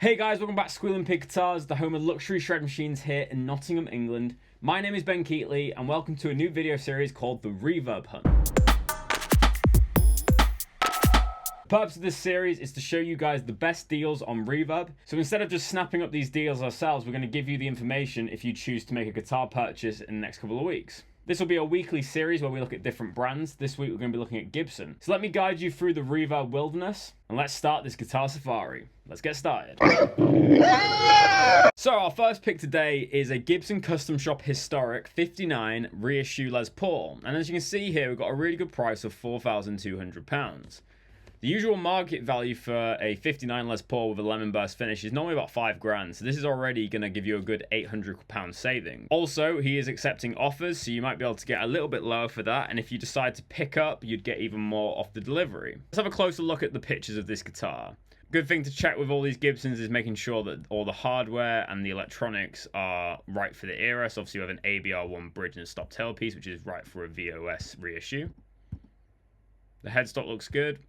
Hey guys, welcome back to Squealing Pig Guitars, the home of luxury shred machines here in Nottingham, England. My name is Ben Keightley and welcome to a new video series called the Reverb Hunt. The purpose of this series is to show you guys the best deals on Reverb. So instead of just snapping up these deals ourselves, we're going to give you the information if you choose to make a guitar purchase in the next couple of weeks. This will be a weekly series where we look at different brands. This week we're going to be looking at Gibson. So let me guide you through the Reverb wilderness and let's start this guitar safari. Let's get started. So our first pick today is a Gibson Custom Shop Historic 59 reissue Les Paul. And as you can see here, we've got a really good price of £4,200. The usual market value for a 59 Les Paul with a lemon burst finish is normally about £5,000, so this is already going to give you a good £800 saving. Also, he is accepting offers, so you might be able to get a little bit lower for that, and if you decide to pick up, you'd get even more off the delivery. Let's have a closer look at the pictures of this guitar. Good thing to check with all these Gibsons is making sure that all the hardware and the electronics are right for the era. So obviously we have an ep.1 bridge and stop tailpiece, which is right for a VOS reissue. The headstock looks good.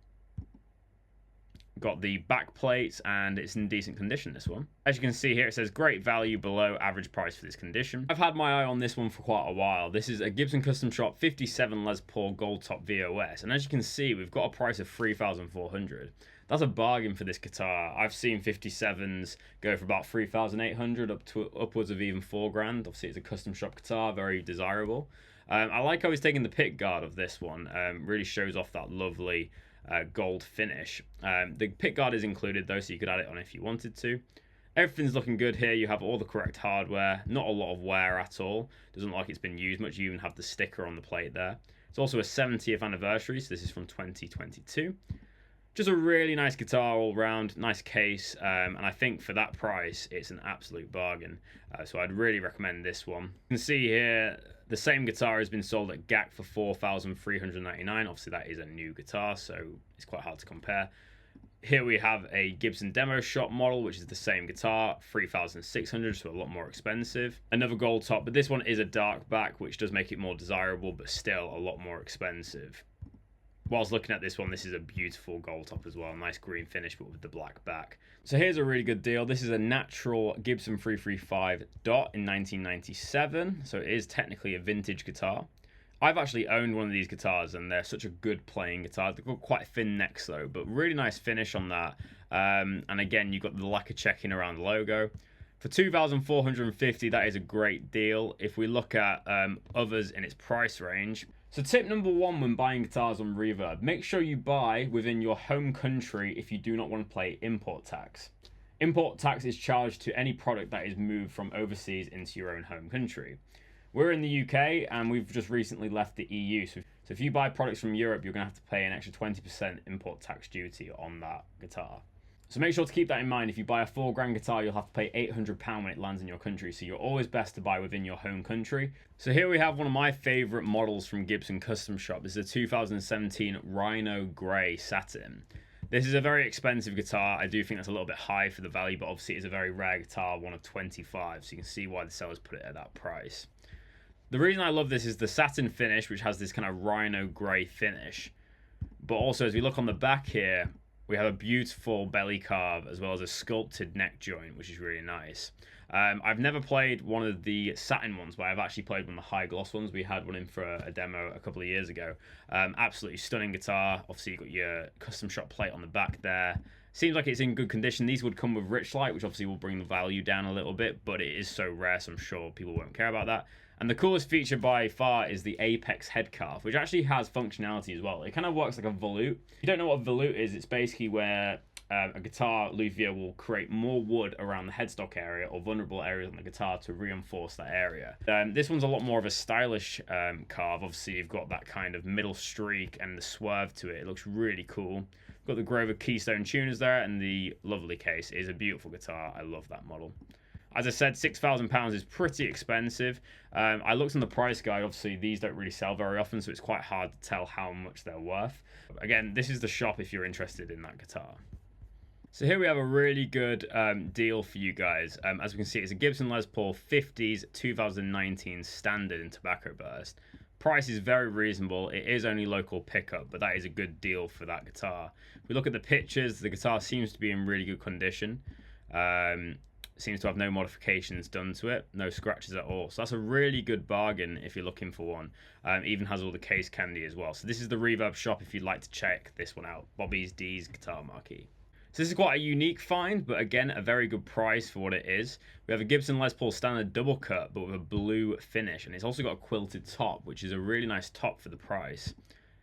Got the back plates and it's in decent condition, this one. As you can see here, it says great value below average price for this condition. I've had my eye on this one for quite a while. This is a Gibson Custom Shop 57 Les Paul Gold Top VOS, and as you can see, we've got a price of $3,400. That's a bargain for this guitar. I've seen 57s go for about $3,800 up to upwards of even $4,000. Obviously, it's a custom shop guitar, very desirable. I like how he's taking the pick guard of this one. Really shows off that lovely gold finish. The pick guard is included though, so you could add it on if you wanted to. Everything's looking good here. You have all the correct hardware, not a lot of wear at all. Doesn't look like it's been used much. You even have the sticker on the plate there. It's also a 70th anniversary, so this is from 2022. Just a really nice guitar all round, nice case, and I think for that price it's an absolute bargain. So I'd really recommend this one. You can see here the same guitar has been sold at GAC for $4,399. Obviously that is a new guitar, so it's quite hard to compare. Here we have a Gibson Demo Shop model, which is the same guitar, $3,600, so a lot more expensive. Another gold top, but this one is a dark back, which does make it more desirable, but still a lot more expensive. Whilst looking at this one, this is a beautiful gold top as well. Nice green finish, but with the black back. So here's a really good deal. This is a natural Gibson 335 Dot in 1997. So it is technically a vintage guitar. I've actually owned one of these guitars and they're such a good playing guitar. They've got quite thin necks though, but really nice finish on that. And again, you've got the lacquer checking around the logo. For $2,450, that is a great deal. If we look at others in its price range. So tip number one when buying guitars on Reverb, make sure you buy within your home country if you do not want to pay import tax. Import tax is charged to any product that is moved from overseas into your own home country. We're in the UK and we've just recently left the EU. So if you buy products from Europe, you're going to have to pay an extra 20% import tax duty on that guitar. So make sure to keep that in mind. If you buy a $4,000 guitar, you'll have to pay £800 when it lands in your country. So you're always best to buy within your home country. So here we have one of my favorite models from Gibson Custom Shop. This is a 2017 Rhino Grey Satin. This is a very expensive guitar. I do think that's a little bit high for the value, but obviously it's a very rare guitar, one of 25. So you can see why the sellers put it at that price. The reason I love this is the satin finish, which has this kind of Rhino Grey finish. But also as we look on the back here, we have a beautiful belly carve as well as a sculpted neck joint, which is really nice. I've never played one of the satin ones, but I've actually played one of the high gloss ones. We had one in for a demo a couple of years ago. Absolutely stunning guitar. Obviously, you've got your custom shop plate on the back there. Seems like it's in good condition. These would come with rich light, which obviously will bring the value down a little bit, but it is so rare, so I'm sure people won't care about that. And the coolest feature by far is the Apex head carve, which actually has functionality as well. It kind of works like a volute. If you don't know what a volute is, it's basically where a guitar luthier will create more wood around the headstock area or vulnerable areas on the guitar to reinforce that area. This one's a lot more of a stylish carve. Obviously, you've got that kind of middle streak and the swerve to it. It looks really cool. Got the Grover Keystone tuners there and the lovely case. It is a beautiful guitar. I love that model. As I said, £6,000 is pretty expensive. I looked on the price guide. Obviously, these don't really sell very often, so it's quite hard to tell how much they're worth. Again, this is the shop if you're interested in that guitar. So here we have a really good deal for you guys. As we can see, it's a Gibson Les Paul 50s 2019 standard in tobacco burst. Price is very reasonable. It is only local pickup, but that is a good deal for that guitar. If we look at the pictures, the guitar seems to be in really good condition. Seems to have no modifications done to it, no scratches at all. So that's a really good bargain if you're looking for one. Even has all the case candy as well. So this is the Reverb shop if you'd like to check this one out. Bobby's D's Guitar Marquee. So this is quite a unique find, but again, a very good price for what it is. We have a Gibson Les Paul standard double cut, but with a blue finish. And it's also got a quilted top, which is a really nice top for the price.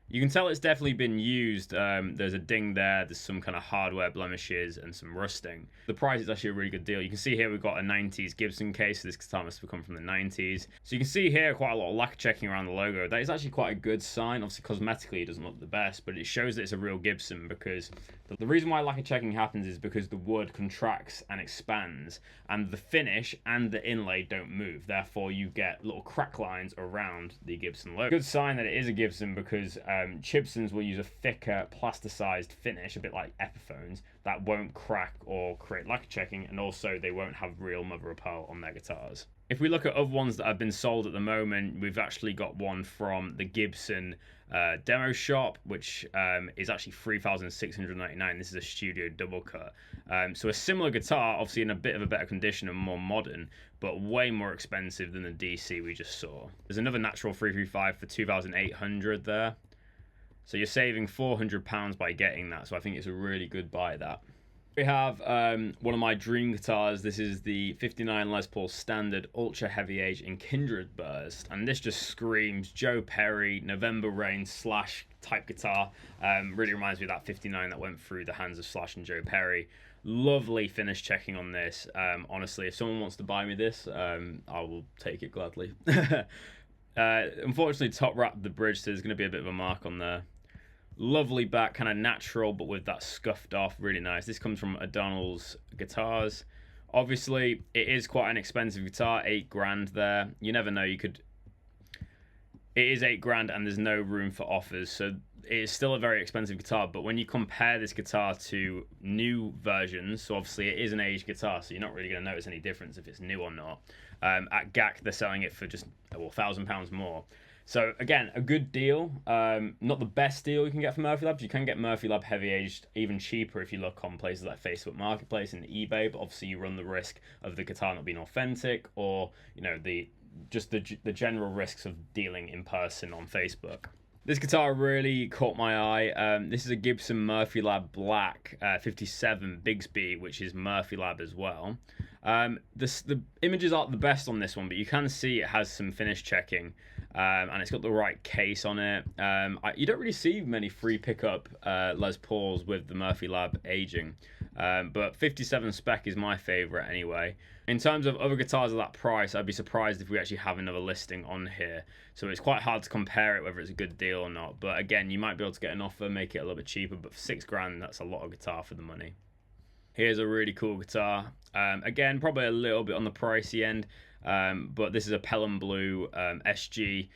You can tell it's definitely been used. There's a ding there, there's some kind of hardware blemishes and some rusting. The price is actually a really good deal. You can see here we've got a 90s Gibson case, so this guitar must have come from the 90s. So you can see here quite a lot of lacquer checking around the logo. That is actually quite a good sign. Obviously cosmetically it doesn't look the best, but it shows that it's a real Gibson, because the reason why lacquer checking happens is because the wood contracts and expands, and the finish and the inlay don't move. Therefore you get little crack lines around the Gibson logo. Good sign that it is a Gibson, because Gibsons will use a thicker plasticized finish, a bit like Epiphones, that won't crack or create lacquer checking, and also they won't have real mother of pearl on their guitars. If we look at other ones that have been sold at the moment, we've actually got one from the Gibson demo shop, which is actually $3,699. This is a studio double cut. So a similar guitar, obviously in a bit of a better condition and more modern, but way more expensive than the DC we just saw. There's another natural 335 for $2,800 there. So you're saving £400 by getting that. So I think it's a really good buy, that. We have one of my dream guitars. This is the 59 Les Paul Standard Ultra Heavy Age in Kindred Burst. And this just screams Joe Perry, November Rain Slash type guitar. Really reminds me of that 59 that went through the hands of Slash and Joe Perry. Lovely finish checking on this. Honestly, if someone wants to buy me this, I will take it gladly. Unfortunately, top wrapped the bridge, so there's going to be a bit of a mark on there. Lovely back, kind of natural, but with that scuffed off, really nice. This comes from O'Donnell's Guitars. Obviously, it is quite an expensive guitar, $8,000 there. You never know, you could... It is $8,000 and there's no room for offers, so it is still a very expensive guitar, but when you compare this guitar to new versions, so obviously it is an aged guitar, so you're not really going to notice any difference if it's new or not. At GAC, they're selling it for just, well, £1,000 more. So again, a good deal. Not the best deal you can get from Murphy Labs. You can get Murphy Lab heavy aged even cheaper if you look on places like Facebook Marketplace and eBay, but obviously you run the risk of the guitar not being authentic, or you know the general risks of dealing in person on Facebook. This guitar really caught my eye. This is a Gibson Murphy Lab Black 57 Bigsby, which is Murphy Lab as well. The images aren't the best on this one, but you can see it has some finish checking, and it's got the right case on it. You don't really see many free pickup Les Pauls with the Murphy Lab aging, but 57 spec is my favorite anyway. In terms of other guitars at that price, I'd be surprised if we actually have another listing on here. So it's quite hard to compare it whether it's a good deal or not. But again, you might be able to get an offer, make it a little bit cheaper. But for $6,000, that's a lot of guitar for the money. Here's a really cool guitar. Again, probably a little bit on the pricey end. But this is a Pelham Blue SG.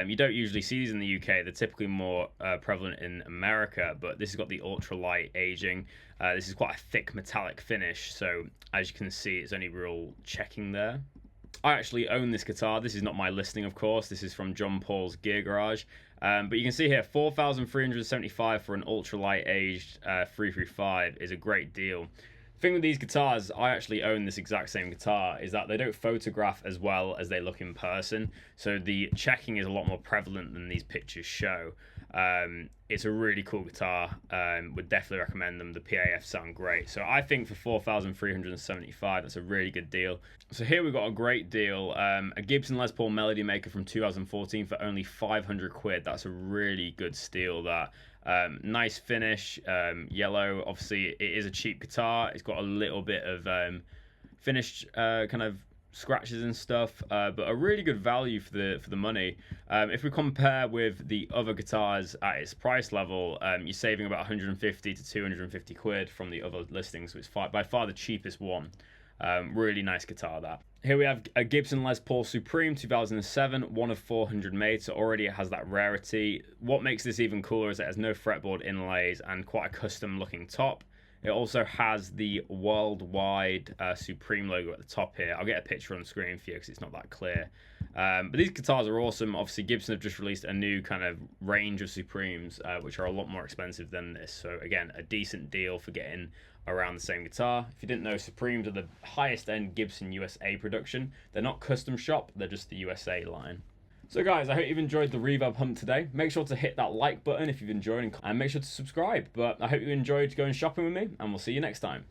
You don't usually see these in the UK. They're typically more prevalent in America, but this has got the ultralight aging. This is quite a thick metallic finish, so as you can see, it's only real checking there. I actually own this guitar. This is not my listing, of course. This is from John Paul's Gear Garage. But you can see here, $4,375 for an ultralight aged 335 is a great deal. The thing with these guitars, I actually own this exact same guitar, is that they don't photograph as well as they look in person. So the checking is a lot more prevalent than these pictures show. It's a really cool guitar. Would definitely recommend them. The PAF sound great. So I think for $4,375, that's a really good deal. So here we've got a great deal. A Gibson Les Paul Melody Maker from 2014 for only 500 quid. That's a really good steal, that. Nice finish, yellow. Obviously, it is a cheap guitar. It's got a little bit of finished kind of scratches and stuff, but a really good value for the money. If we compare with the other guitars at its price level, you're saving about 150 to 250 quid from the other listings, so it's by far the cheapest one. Really nice guitar, that. Here we have a Gibson Les Paul Supreme 2007, one of 400 made, so already it has that rarity. What makes this even cooler is it has no fretboard inlays and quite a custom looking top. It also has the worldwide Supreme logo at the top here. I'll get a picture on screen for you because it's not that clear. But these guitars are awesome. Obviously, Gibson have just released a new kind of range of Supremes, which are a lot more expensive than this. So again, a decent deal for getting around the same guitar. If you didn't know, Supremes are the highest end Gibson USA production. They're not custom shop, they're just the USA line. So guys, I hope you've enjoyed the Reverb Hunt today. Make sure to hit that like button if you've enjoyed, and make sure to subscribe. But I hope you enjoyed going shopping with me, and we'll see you next time.